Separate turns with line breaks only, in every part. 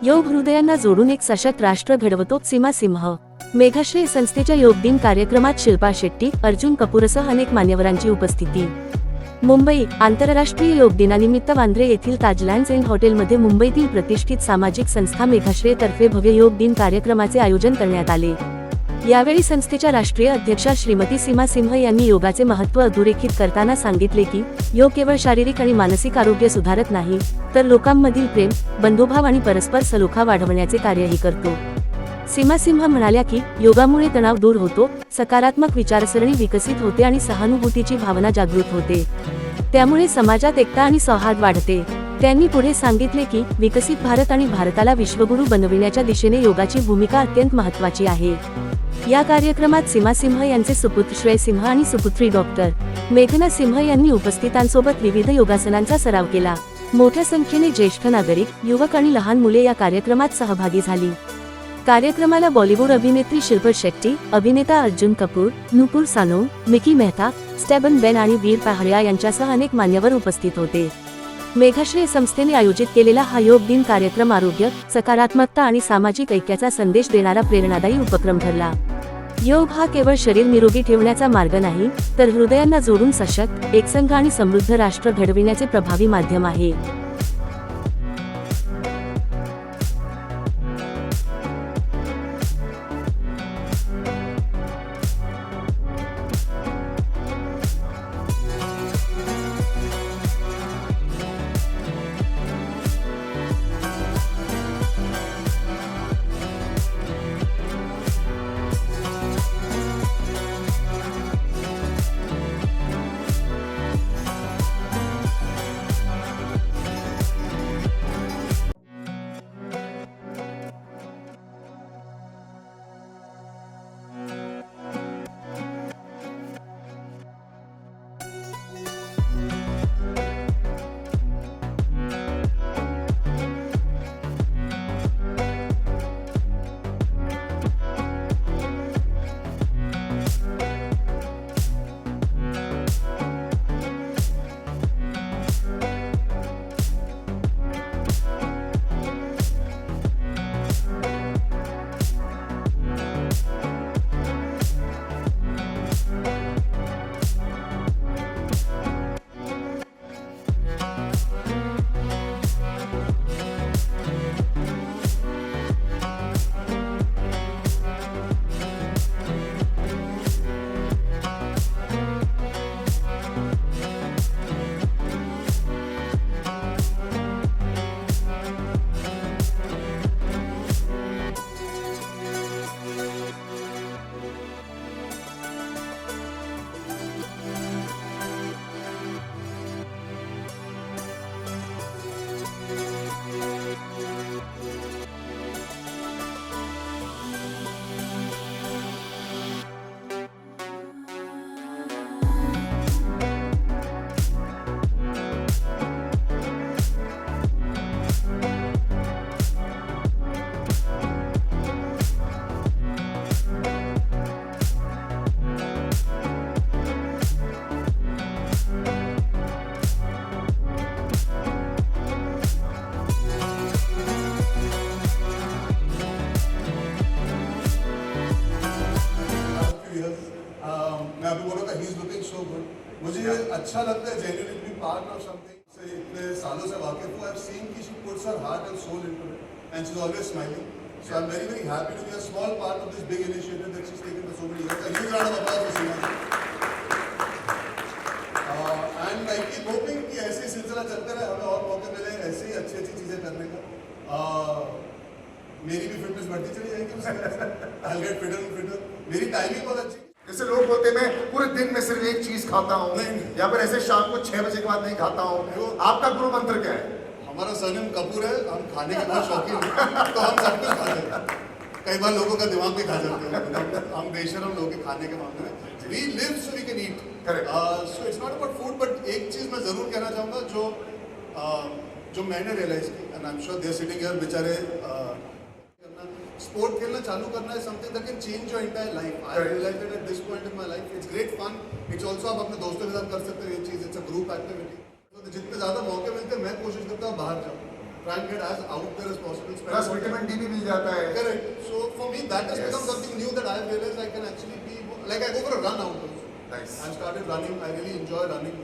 योग हृदयांना जोडून एक सशक्त राष्ट्र घडवतो. सीमा सिंह. मेघाश्रेय संस्थेच्या योग दिन कार्यक्रमात शिल्पा शेट्टी, अर्जुन कपूरसह अनेक मान्यवरांची उपस्थिती. मुंबई. आंतरराष्ट्रीय योग दिनानिमित्त वांद्रे येथील ताजलँड्स इन हॉटेलमध्ये मुंबईतील प्रतिष्ठित सामाजिक संस्था मेघाश्रेय तर्फे भव्य योग दिन कार्यक्रमाचे आयोजन करण्यात आले. यावेळी संस्थेच्या राष्ट्रीय अध्यक्षा श्रीमती सीमा सिंह यांनी योगाचे महत्त्व अधोरेखित करताना सांगितले की योग केवळ शारीरिक आणि मानसिक आरोग्य सुधारत नाही, तर लोकांमधील प्रेम, बंधुभाव आणि परस्पर सलोखा वाढवण्याचे कार्यही करतो. सीमा सिंह म्हणाल्या की योगामुळे तणाव दूर होतो, सकारात्मक विचारसरणी विकसित होते आणि सहानुभूतीची भावना जागृत होते. त्यामुळे समाजात एकता आणि सौहार्द वाढते. त्यांनी पुढे सांगितले की विकसित भारत आणि भारताला विश्वगुरू बनविण्याच्या दिशेने योगाची भूमिका अत्यंत महत्त्वाची आहे. या कार्यक्रमात सीमा सिंह यांचे सुपुत्र श्रेय सिंह आणि सुपुत्री डॉक्टर मेघना सिंह यांनी उपस्थितांसोबत विविध योगासनांचा सराव केला. मोठ्या संख्येने ज्येष्ठ नागरिक, युवक आणि लहान मुले या कार्यक्रमात सहभागी झाली. कार्यक्रमाला बॉलिवूड अभिनेत्री शिल्पा शेट्टी, अभिनेता अर्जुन कपूर, नुपूर सानू, मिकी मेहता, स्टेबन बेन आणि वीर पहाडिया यांच्यासह अनेक मान्यवर उपस्थित होते. मेघाश्रेय संस्थेने आयोजित केलेला हा योग दिन कार्यक्रम आरोग्य, सकारात्मकता आणि सामाजिक ऐक्याचा संदेश देणारा प्रेरणादायी उपक्रम ठरला. योग हा केवळ शरीर निरोगी ठेवण्याचा मार्ग नाही, तर हृदयांना जोडून सशक्त, एकसंघ आणि समृद्ध राष्ट्र घडविण्याचे प्रभावी माध्यम आहे.
मैं अभी बोला था he is looking so good. मुझे अच्छा लगता है genuinely be part of something से इतने सालों से वाकिफ हूं. आई हैव सीन कि she puts her heart and soul into it and she is always smiling. So I'm very very happy to be a small part of this big initiative that she's taken for so many years. A huge round of applause for Seema. And I keep hoping कि ऐसे ही सिलसिला चलता रहे, हमें और मौके मिले ऐसे ही अच्छी अच्छी चीजें करने का. मेरी भी फिटनेस बढ़ती चली जाएगी उससे. I'll get fitter and fitter. मेरी टाइमिंग बहुत अच्छी.
जैसे लोग बोलते हैं मैं पूरे दिन में सिर्फ एक चीज खाता हूँ, या फिर ऐसे शाम को 6 बजे के बाद नहीं खाता हूँ. आपका गुरु मंत्र क्या है?
हमारा सरनेम कपूर है, हम खाने के बहुत शौकीन हैं, तो हम सब कुछ खाते हैं. कई बार लोगों का दिमाग भी खा जाते हैं. हम बेशरम लोग हैं खाने के मामले में. We live so we can eat. So it's not about food, but एक चीज मैं जरूर कहना चाहूँगा जो मैंने रियलाइज की, and I'm sure they're sitting here बेचारे. स्पोर्ट खेलना चालू करना है something that can change your entire life. I realized that at this point in my life, it's great fun. It's also आप अपने दोस्तों के साथ कर सकते हो ये चीज़. It's a group activity. तो जितने ज़्यादा मौके मिलते हैं मैं कोशिश करता हूँ बाहर जाऊँ. try and get as out there as possible. spend
plus
more time.
Vitamin D भी मिल जाता है.
Correct. So for me, that has
Yes.
become something new that I have realized I can actually be like I go for a run out also.
Nice.
I've started running. I really enjoy running.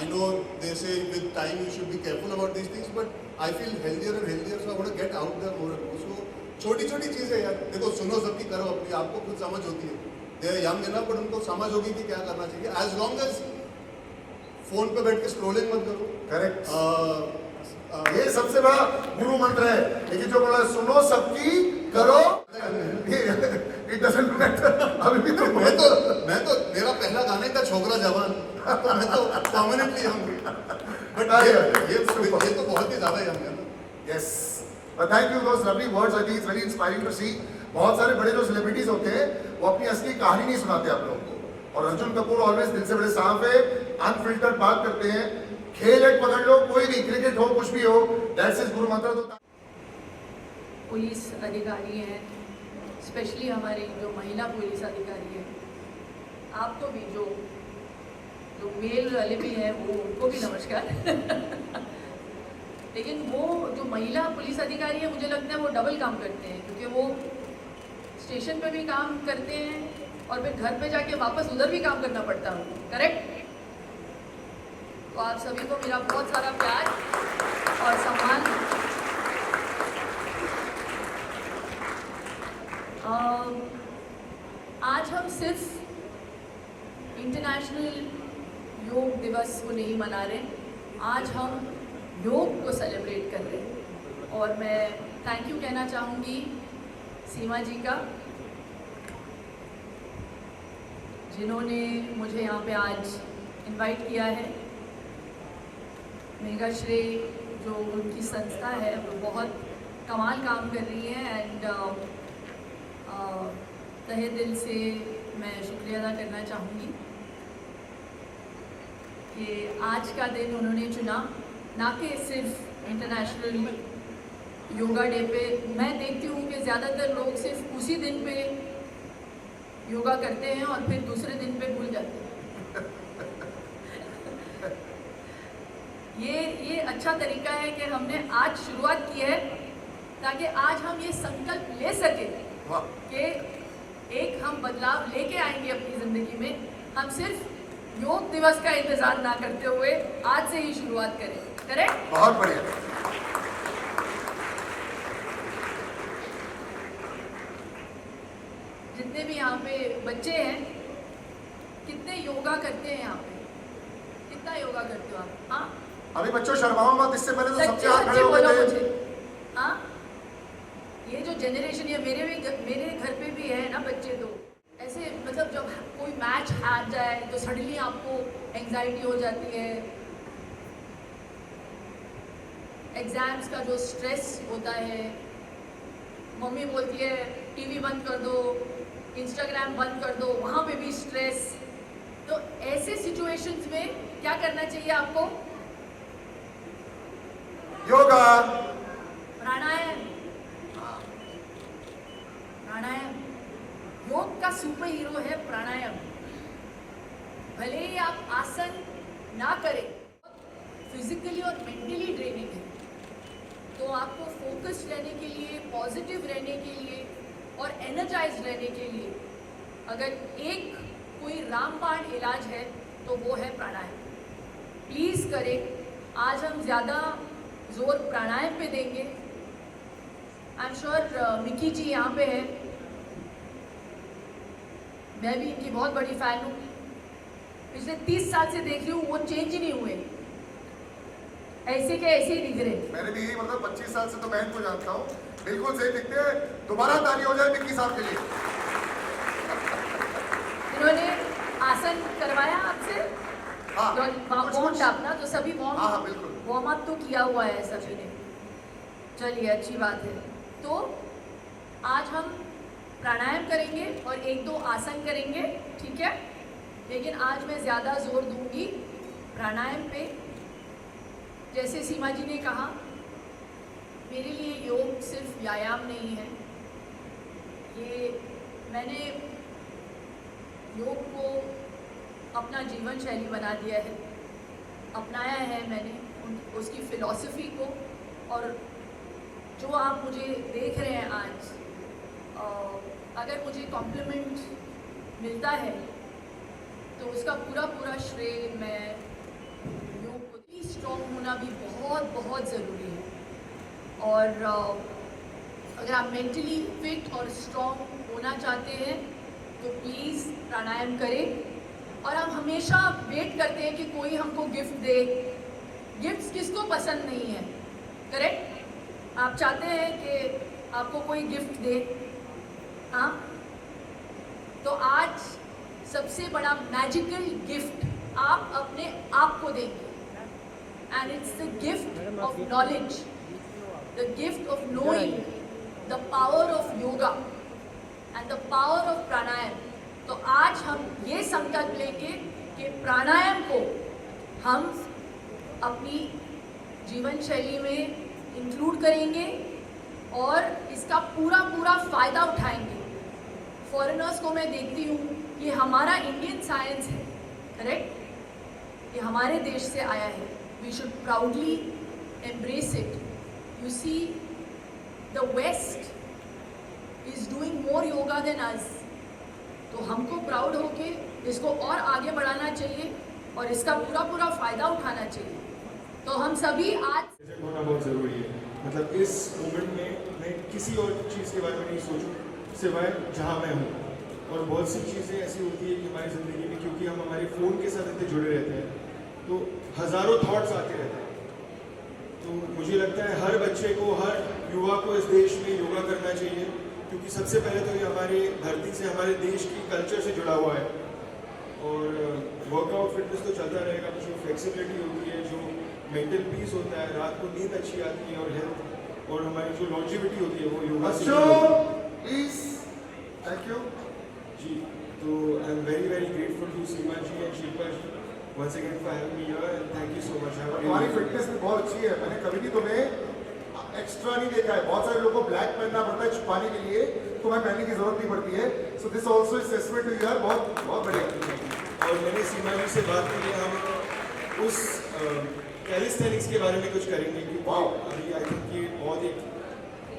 I know they say with time you should be careful about these things, but I feel healthier and healthier, so I want to get out there more and more. So छोटी-छोटी चीजें यार, देखो सुनो सबकी करो अपनी, आपको खुद समझ होती है. They are young enough, but उनको समझ होगी कि क्या करना चाहिए. As long as फोन पे बैठ के स्क्रोलिंग मत करो.
करेक्ट. ये सबसे बड़ा गुरु मंत्र है. लेकिन जो बोला सुनो सबकी करो, इट डजंट मैटर. अभी भी तो
मैं तो मेरा पहला गाने का छोकरा जवान, तो मैं तो परमानेंटली यंग. बट ये तो बहुत ही ज्यादा यंग है ना.
Yes. Thank you those lovely words. I think it's very inspiring to see. बहुत सारे बड़े जो सेलिब्रिटीज होते हैं वो अपनी असली कहानी नहीं सुनाते आप लोगों को. और अर्जुन कपूर ऑलवेज दिल से बड़े साफ है, अनफिल्टर्ड बात करते हैं. खेल एक पकड़ लो, कोई भी क्रिकेट हो कुछ भी हो, दैट्स हिज गुरु मंत्र. तो
पुलिस अधिकारी हैं, स्पेशली हमारे जो महिला पुलिस अधिकारी हैं, आपको भी जो मेल वाले भी हैं वो उनको भी नमस्कार. लेकिन वो जो महिला पुलिस अधिकारी है मुझे लगता है वो डबल काम करते हैं, क्योंकि वो स्टेशन पे भी काम करते हैं और फिर घर पे जाके वापस उधर भी काम करना पड़ता है उनको. करेक्ट. तो आप सभी को मेरा बहुत सारा प्यार और सम्मान. आज हम सिर्फ इंटरनेशनल योग दिवस को नहीं मना रहे, आज हम योग को सेलिब्रेट कर रहे हैं. और मैं थैंक यू कहना चाहूँगी सीमा जी का, जिन्होंने मुझे यहाँ पे आज इनवाइट किया है. मेघाश्री जो उनकी संस्था है वो बहुत कमाल काम कर रही है. एंड तहे दिल से मैं शुक्रिया अदा करना चाहूँगी कि आज का दिन उन्होंने चुना, ना कि सिर्फ इंटरनेशनल योगा डे पे. मैं देखती हूँ कि ज़्यादातर लोग सिर्फ उसी दिन पे योगा करते हैं और फिर दूसरे दिन पे भूल जाते हैं. ये अच्छा तरीका है कि हमने आज शुरुआत की है, ताकि आज हम ये संकल्प ले सकें कि एक हम बदलाव लेके आएंगे अपनी ज़िंदगी में. हम सिर्फ योग दिवस का इंतज़ार ना करते हुए आज से ही शुरुआत करें. करेक्ट.
बहुत बढ़िया.
जितने भी यहाँ पे बच्चे हैं, कितने योगा करते हैं यहाँ पे? कितना योगा करते हो आप? हाँ,
अभी बच्चों शर्माओ मत, इससे पहले तो सबसे
सच्चे
हाथ खड़े
सच्चे
हो
बोलो
गए थे.
मुझे. हाँ, ये जो जनरेशन है, मेरे घर पे भी है ना बच्चे, तो ऐसे मतलब जब कोई मैच हार जाए तो सडनली आपको एंजाइटी हो जाती है. एग्जाम्स का जो स्ट्रेस होता है, मम्मी बोलती है टीवी बंद कर दो, इंस्टाग्राम बंद कर दो, वहाँ पे भी स्ट्रेस. तो ऐसे सिचुएशंस में क्या करना चाहिए आपको?
योगा.
प्राणायाम. प्राणायाम योग का सुपर हीरो है. प्राणायाम भले ही आप आसन ना करें, फिजिकली और मेंटली ड्रेनिंग है, तो आपको फोकस्ड रहने के लिए, पॉजिटिव रहने के लिए और एनर्जाइज रहने के लिए अगर एक कोई रामबाण इलाज है तो वो है प्राणायाम. प्लीज़ करें. आज हम ज़्यादा जोर प्राणायाम पे देंगे. आई एम श्योर मिकी जी यहाँ पे है, मैं भी इनकी बहुत बड़ी फ़ैन हूँ. पिछले 30 साल से देख रही हूँ, वो चेंज ही नहीं हुए, ऐसे के ऐसे ही दिख रहे.
मैंने भी यही मतलब 25 साल से तो बहन को जानता हूँ, बिल्कुल सही दिखते हैं. दोबारा ताली हो जाए मिक्की साहब के लिए.
इन्होंने आसन करवाया आपसे?
हाँ,
वार्म अप ना, तो सभी
हाँ, बिल्कुल.
वार्म अप तो किया हुआ है सभी ने. चलिए, अच्छी बात है. तो आज हम प्राणायाम करेंगे और 1-2 आसन करेंगे, ठीक है. लेकिन आज मैं ज़्यादा जोर दूंगी प्राणायाम पे. जैसे सीमा जी ने कहा, मेरे लिए योग सिर्फ व्यायाम नहीं है. ये मैंने योग को अपना जीवन शैली बना दिया है, अपनाया है मैंने उसकी फ़िलॉसफी को. और जो आप मुझे देख रहे हैं आज, अगर मुझे कॉम्प्लीमेंट मिलता है तो उसका पूरा पूरा श्रेय मैं योग को। स्ट्रॉन्ग होना भी बहुत बहुत ज़रूरी है, और अगर आप मेंटली फिट और स्ट्रॉन्ग होना चाहते हैं तो प्लीज़ प्राणायाम करें। और हम हमेशा वेट करते हैं कि कोई हमको गिफ्ट दे। गिफ्ट्स किसको पसंद नहीं है, करेक्ट? आप चाहते हैं कि आपको कोई गिफ्ट दे, हाँ? तो आज सबसे बड़ा मैजिकल गिफ्ट आप अपने आप को देंगे, and it's the gift of knowledge, the gift of knowing the power of yoga and the power of pranayama. तो आज हम ये संकल्प लेंगे कि प्राणायाम को हम अपनी जीवन शैली में इंक्लूड करेंगे और इसका पूरा पूरा फ़ायदा उठाएंगे। फॉरेनर्स को मैं देखती हूँ, ये हमारा इंडियन साइंस है, करेक्ट? ये हमारे देश से आया है। We should proudly embrace it. You see, the west is doing more yoga than us. तो हमको प्राउड होके इसको और आगे बढ़ाना चाहिए और इसका पूरा पूरा फ़ायदा उठाना चाहिए। तो हम सभी आज
प्रेजेंट होना बहुत ज़रूरी है। मतलब इस मोमेंट में मैं किसी और चीज़ के बारे में नहीं सोचूं सिवाय जहाँ मैं हूँ। और बहुत सी चीज़ें ऐसी होती है कि हमारी ज़िंदगी में, क्योंकि हम हमारे फ़ोन के साथ इतने जुड़े रहते हैं, तो हज़ारों थॉट्स आते रहते हैं। तो मुझे लगता है हर बच्चे को, हर युवा को इस देश में योगा करना चाहिए, क्योंकि सबसे पहले तो ये हमारे धरती से, हमारे देश की कल्चर से जुड़ा हुआ है। और वर्कआउट फिटनेस तो चलता रहेगा, जो फ्लेक्सिबिलिटी होती है, जो मेंटल पीस होता है, रात को नींद अच्छी आती है, और हेल्थ और हमारी जो लॉन्जिविटी होती है वो योगा से जुड़ी होती है।
प्लीज, थैंक यू
जी। तो I am very very grateful to Seema ji and Shilpa ji once again for having me here, and thank you so much.
तुम्हारी फिटनेस भी बहुत अच्छी है। मैंने कभी भी तुम्हें एक्स्ट्रा नहीं देखा है। बहुत सारे लोगों को ब्लैक पहनना पड़ता है छुपाने के लिए, तुम्हें पहनने की जरूरत नहीं पड़ती है। So this also is testament to your. बहुत बहुत बढ़िया।
और मैंने सीमा जी से बात की है, हम उस कैलिस्थेनिक्स के बारे में कुछ करेंगे, क्योंकि अभी आई थिंक ये बहुत एक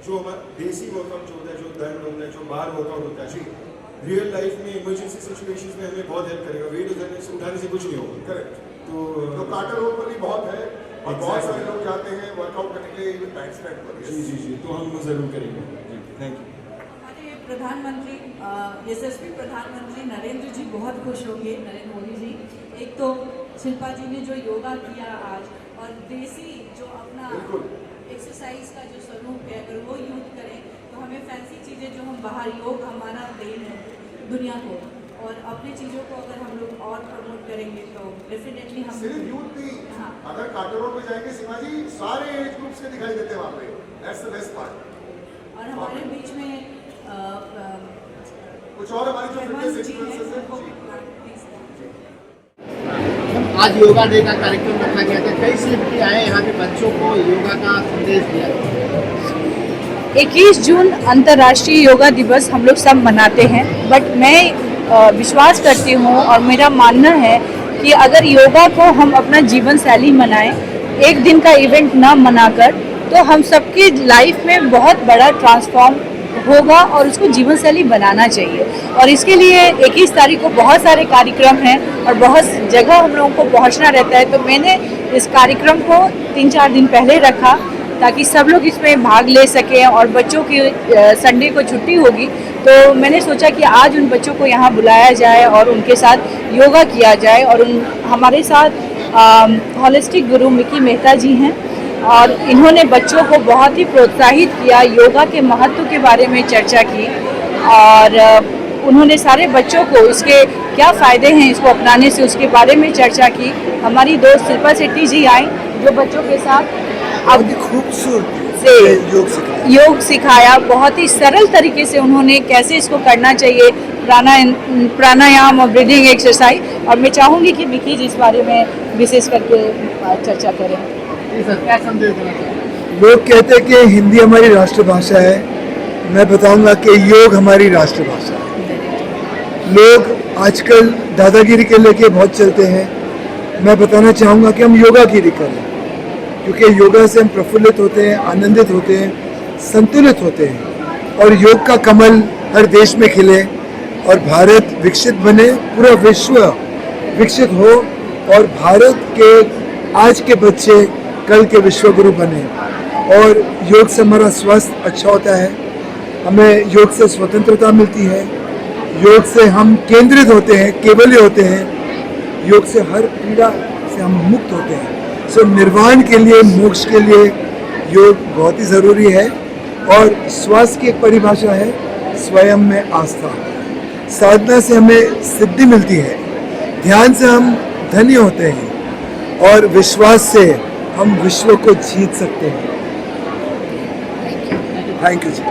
जो हमारा देसी वर्कआउट जो होता है, जो दंड होता है, जो बार वर्कआउट होता है, रियल लाइफ में इमरजेंसी सिचुएशंस में हमें बहुत हेल्प करेगा। वेट उठाने से कुछ नहीं होगा,
करेक्ट।
तो
कार्टर रोड पर भी बहुत है, और बहुत सारे लोग जाते हैं वर्कआउट करने के लिए, इवन बैंड स्टैंड पर।
जी जी जी, तो हम ज़रूर करेंगे जी। Thank you.
हमारे प्रधानमंत्री यशस्वी प्रधानमंत्री नरेंद्र जी बहुत खुश होंगे, नरेंद्र मोदी जी। एक तो शिल्पा जी ने जो योगा किया आज, और देसी जो अपना एक्सरसाइज का जो स्वरूप है, अगर वो यूज करें तो हमें फैंसी चीज़ें जो हम बाहर, योग हमारा देन है दुनिया को, और अपनी चीज़ों को अगर हम लोग और प्रमोट करेंगे तो डेफिनेटली हम
सिर्फ यूथ नहीं,
हाँ।
अगर कार्टर रोड पे जाएंगे सीमा जी, सारे एज ग्रुप्स के दिखाई देते हैं वहाँ पे। That's the best part.
और हमारे बीच में
कुछ और हमारी जो फिटनेस इन्फ्लुएंसर्स हैं जी।
आज योगा डे का कार्यक्रम रखा गया था। कई सेलिब्रिटी आए यहाँ पे बच्चों को योगा का संदेश दिया।
21 जून अंतर्राष्ट्रीय योगा दिवस हम लोग सब मनाते हैं, बट मैं विश्वास करती हूँ और मेरा मानना है कि अगर योगा को हम अपना जीवन शैली बनाएं, एक दिन का इवेंट ना मनाकर, तो हम सबकी लाइफ में बहुत बड़ा ट्रांसफॉर्म होगा और उसको जीवन शैली बनाना चाहिए। और इसके लिए 21 तारीख को बहुत सारे कार्यक्रम हैं और बहुत जगह हम लोगों को पहुंचना रहता है, तो मैंने इस कार्यक्रम को 3-4 दिन पहले रखा ताकि सब लोग इसमें भाग ले सकें। और बच्चों की संडे को छुट्टी होगी, तो मैंने सोचा कि आज उन बच्चों को यहाँ बुलाया जाए और उनके साथ योगा किया जाए। और हमारे साथ होलिस्टिक गुरु मिकी मेहता जी हैं, और इन्होंने बच्चों को बहुत ही प्रोत्साहित किया, योगा के महत्व के बारे में चर्चा की, और उन्होंने सारे बच्चों को इसके क्या फ़ायदे हैं इसको अपनाने से, उसके बारे में चर्चा की। हमारी दोस्त शिल्पा शेट्टी जी आई, जो बच्चों के साथ अब
खूबसूरत से
योग सिखाया। बहुत ही सरल तरीके से उन्होंने कैसे इसको करना चाहिए, प्राणायाम और ब्रीदिंग एक्सरसाइज। और मैं चाहूँगी कि मिकी जी इस बारे में विशेष करके चर्चा करें।
क्या संदेश देना चाहिए?
लोग कहते हैं कि हिंदी हमारी राष्ट्रभाषा है, मैं बताऊंगा कि योग हमारी राष्ट्रभाषा है। लोग आजकल दादागिरी के लेके बहुत चलते हैं, मैं बताना चाहूँगा कि हम योगागिरी करें। क्योंकि योगा से हम प्रफुल्लित होते हैं, आनंदित होते हैं, संतुलित होते हैं और योग का कमल हर देश में खिले और भारत विकसित बने, पूरा विश्व विकसित हो और भारत के आज के बच्चे कल के विश्वगुरु बने। और योग से हमारा स्वास्थ्य अच्छा होता है, हमें योग से स्वतंत्रता मिलती है, योग से हम केंद्रित होते हैं, केवल होते हैं, योग से हर पीड़ा से हम मुक्त होते हैं। सो निर्वाण के लिए, मोक्ष के लिए योग बहुत ही ज़रूरी है। और स्वास्थ्य की एक परिभाषा है स्वयं में आस्था। साधना से हमें सिद्धि मिलती है, ध्यान से हम धन्य होते हैं और विश्वास से हम विश्व को जीत सकते हैं। Thank you ji.